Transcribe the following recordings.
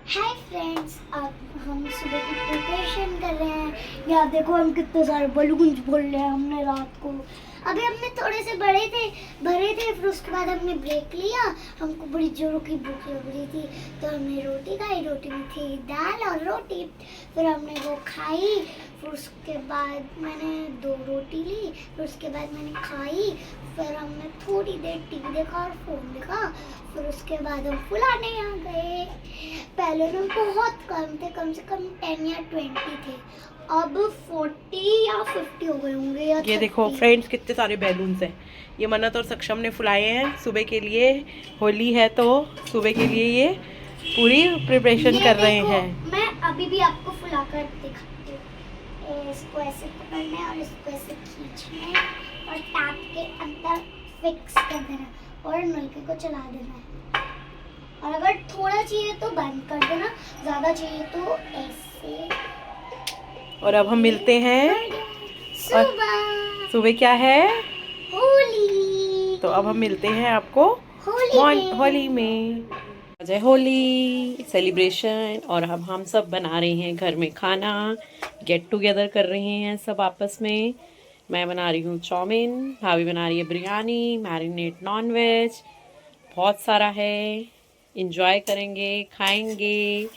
Hi friends, अब हम सुबह की प्रिपरेशन कर रहे हैं। यहाँ देखो हम कितने सारे बलून्स भर रहे हैं हमने रात को। अभी हमने थोड़े से भरे थे, फिर उसके बाद हमने ब्रेक लिया। हमको बड़ी जोरों की भूख लग रही थी तो हमने रोटी खाई। रोटी में थी दाल और रोटी, फिर हमने वो खाई। फिर उसके बाद मैंने 2 रोटी ली, फिर उसके बाद मैंने खाई। फिर हमने थोड़ी देर टीवी देखा और फ़ोन देखा। फिर उसके बाद हम फुलाने आ गए। पहले ना बहुत कम थे, कम से कम 10 या 20 थे, अब 40 या 50 हो गए होंगे या 30। ये देखो फ्रेंड्स कितने सारे बैलून्स हैं। ये मन्नत और सक्षम ने फुलाए हैं सुबह के लिए। होली है तो सुबह के लिए ये पूरी प्रिपरेशन कर रहे हैं। मैं अभी भी आपको फुलाकर दिखाती हूँ। इसको ऐसे पकड़ना है और इसको ऐसे खींचना है और टैप के अंदर फिक्स कर देना और नलके को चला देना है। और अगर थोड़ा चाहिए तो बंद कर देना, ज़्यादा चाहिए तो ऐसे। और अब हम मिलते हैं सुबह। सुबह क्या है? होली। तो अब हम मिलते हैं आपको होली में। आज है होली सेलिब्रेशन और अब हम सब बना रहे हैं घर में खाना। गेट टुगेदर कर रहे हैं सब आपस में। मैं बना रही हूँ चाउमीन, भाभी बना रही है बिरयानी, मैरिनेट नॉन वेज, बहुत सारा है। इंजॉय करेंगे, खाएंगे,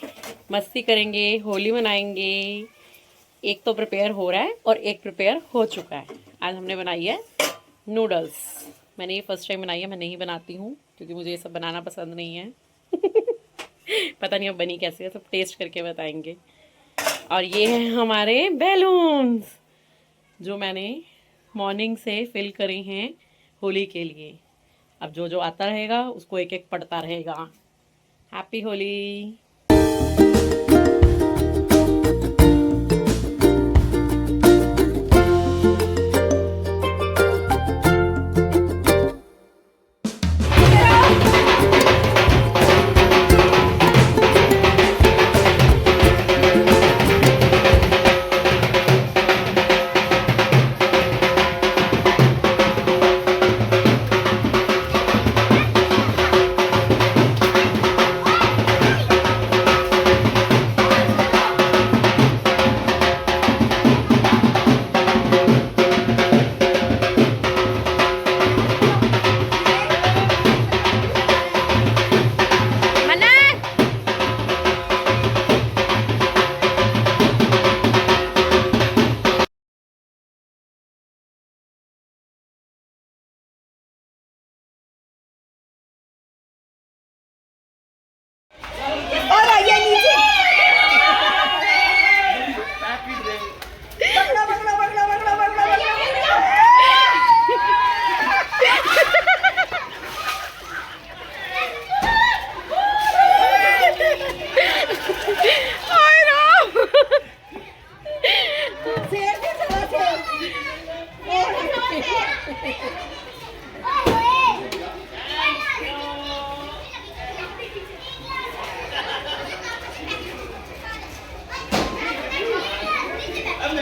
मस्ती करेंगे, होली मनाएंगे। एक तो प्रिपेयर हो रहा है और एक प्रिपेयर हो चुका है। आज हमने बनाई है नूडल्स। मैंने ये फर्स्ट टाइम बनाई है, मैं नहीं बनाती हूँ क्योंकि मुझे ये सब बनाना पसंद नहीं है। पता नहीं अब बनी कैसे है, सब टेस्ट करके बताएंगे। और ये हैं हमारे बैलून्स जो मैंने मॉर्निंग से फिल करे हैं होली के लिए। अब जो जो आता रहेगा उसको एक एक पढ़ता रहेगा। हैप्पी होली।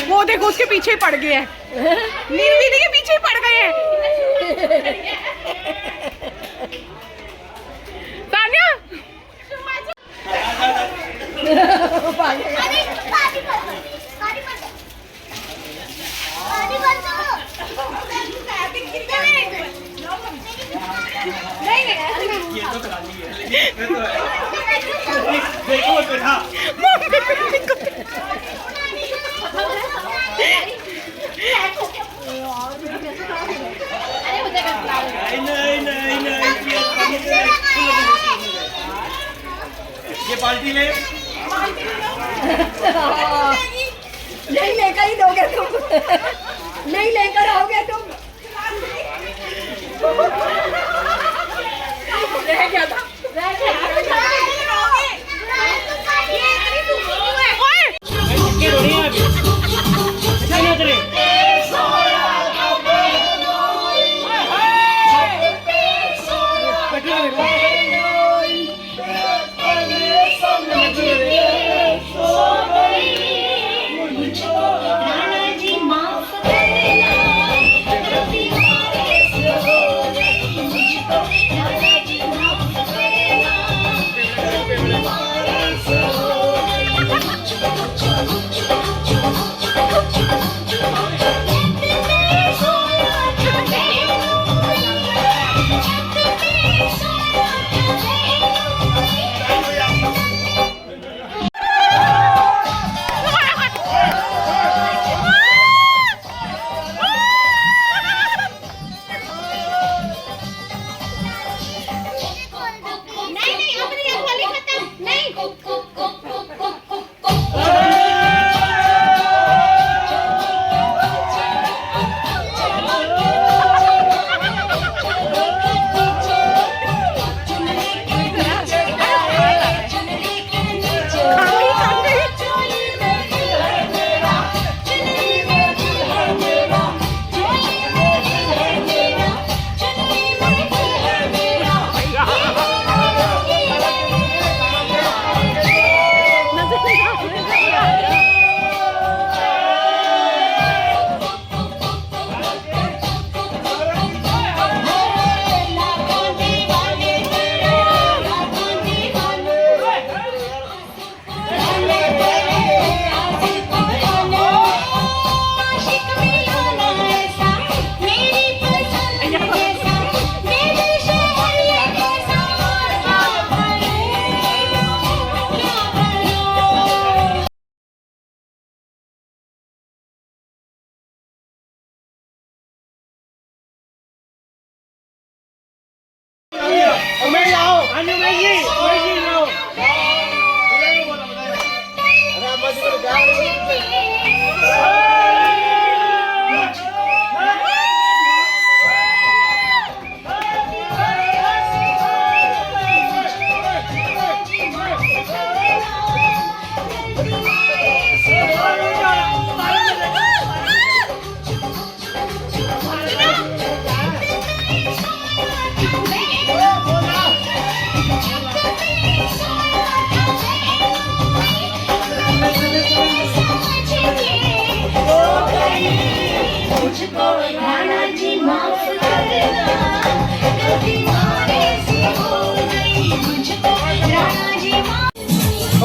वो देखो उसके पीछे ही पड़ गए हैं। नीलू दीदी के पीछे ही पड़ गए हैं। तान्या ये बाल्टी ले। नहीं लेकर ही दोगे तुम। नहीं लेकर आओगे तुम। रह गया था।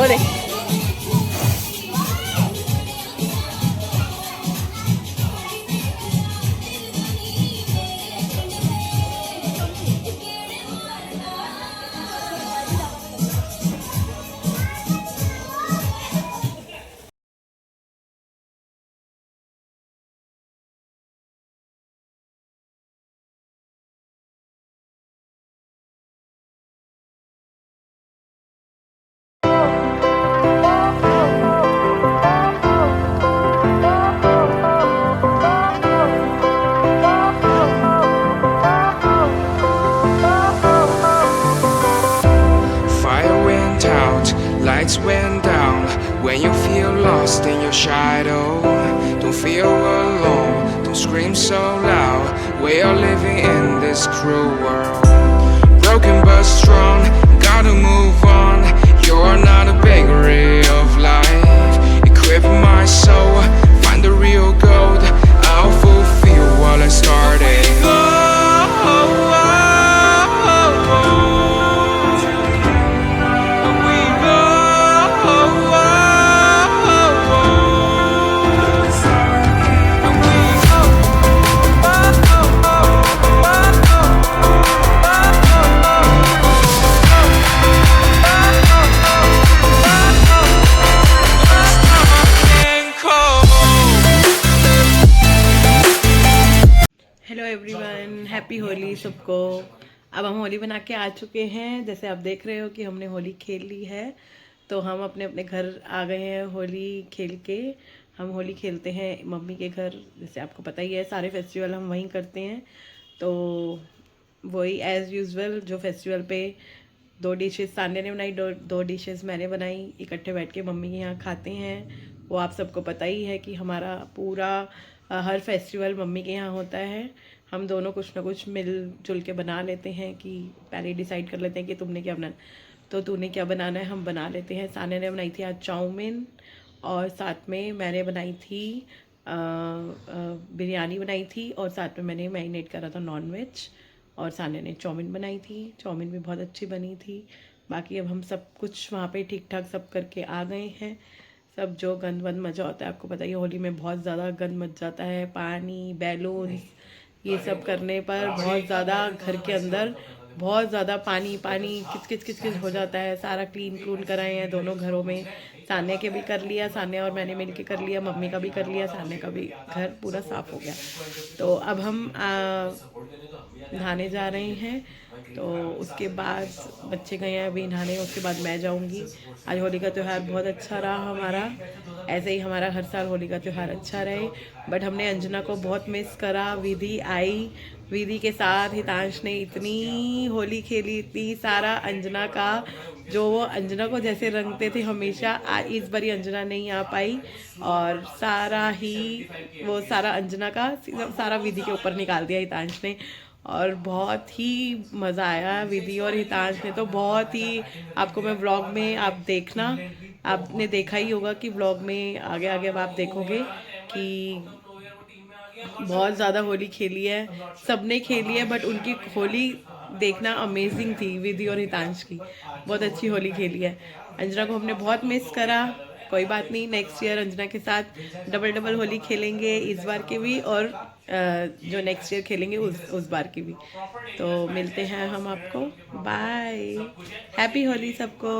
Holi. Fire went out, lights went down. When you feel lost in your shadow, don't feel alone, don't scream so loud. We are living in this cruel world, broken but strong, gotta move on. You're not a bakery of life, equip my soul, find the real gold. I'll fulfill what I started. Hello everyone, happy Holi सबको। अब हम होली बना के आ चुके हैं। जैसे आप देख रहे हो कि हमने होली खेल ली है, तो हम अपने अपने घर आ गए हैं होली खेल के। हम होली खेलते हैं मम्मी के घर, जैसे आपको पता ही है सारे फेस्टिवल हम वहीं करते हैं। तो वही एज़ यूजुअल जो फेस्टिवल पे 2 डिशेस सान्या ने बनाई, दो डिशेस मैंने बनाई, इकट्ठे बैठ के मम्मी के यहाँ खाते हैं। वो आप सबको पता ही है कि हमारा पूरा हर फेस्टिवल मम्मी के यहाँ होता है। हम दोनों कुछ ना कुछ मिलजुल के बना लेते हैं कि पहले डिसाइड कर लेते हैं कि तुमने क्या बनाना, तो तूने क्या बनाना है हम बना लेते हैं। सान्या ने बनाई थी आज चाउमीन, और साथ में मैंने बनाई थी बिरयानी बनाई थी, और साथ में मैंने मैरिनेट करा था नॉनवेज। और सान्या ने चाउमीन बनाई थी, चाउमीन भी बहुत अच्छी बनी थी। बाकी अब हम सब कुछ वहाँ पे ठीक ठाक सब करके आ गए हैं। सब जो गंद वंद मज़ा होता है, आपको पता ही है होली में बहुत ज़्यादा गंद मच जाता है, पानी, बैलून्स, ये सब करने पर बहुत ज़्यादा घर के अंदर बहुत ज़्यादा पानी पानी किच किच हो जाता है। सारा क्लीन कराए हैं दोनों घरों में। सान्या के भी कर लिया, सान्या और मैंने मिल के कर लिया, मम्मी का भी कर लिया, सान्या का भी घर पूरा साफ़ हो गया। तो अब हम नहाने जा रहे हैं। तो उसके बाद बच्चे गए हैं अभी नहाने, उसके बाद मैं जाऊंगी। आज होली का त्यौहार बहुत अच्छा रहा हमारा, ऐसे ही हमारा हर साल होली का त्यौहार अच्छा रहे। बट हमने अंजना को बहुत मिस करा। विधि आई, विधि के साथ हितांश ने इतनी होली खेली, इतनी सारा अंजना का, जो वो अंजना को जैसे रंगते थे हमेशा, इस बारी अंजना नहीं आ पाई, और सारा ही वो सारा अंजना का सारा विधि के ऊपर निकाल दिया हितांश ने। और बहुत ही मज़ा आया। विधि और हितांश ने तो बहुत ही, आपको मैं व्लॉग में आप देखना, आपने देखा ही होगा कि व्लॉग में आगे आगे अब आप देखोगे कि बहुत ज़्यादा होली खेली है, सबने खेली है। बट उनकी होली देखना अमेजिंग थी, विधि और हितांश की बहुत अच्छी होली खेली है। अंजना को हमने बहुत मिस करा। कोई बात नहीं, नेक्स्ट ईयर अंजना के साथ डबल होली खेलेंगे, इस बार की भी और जो नेक्स्ट ईयर खेलेंगे उस बार की भी। तो मिलते हैं हम आपको, बाय, हैप्पी होली सबको।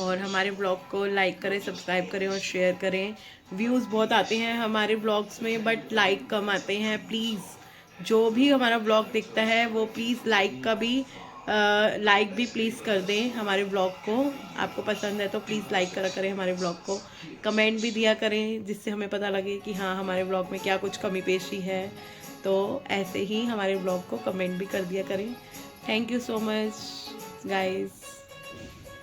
और हमारे ब्लॉग को लाइक करें, सब्सक्राइब करें और शेयर करें। व्यूज़ बहुत आते हैं हमारे ब्लॉग्स में, बट लाइक कम आते हैं। प्लीज़ जो भी हमारा ब्लॉग दिखता है वो प्लीज़ लाइक भी प्लीज़ कर दें हमारे ब्लॉग को। आपको पसंद है तो प्लीज़ लाइक करा करें हमारे ब्लॉग को, कमेंट भी दिया करें, जिससे हमें पता लगे कि हाँ हमारे ब्लॉग में क्या कुछ कमी पेशी है। तो ऐसे ही हमारे ब्लॉग को कमेंट भी कर दिया करें। Thank you so much guys.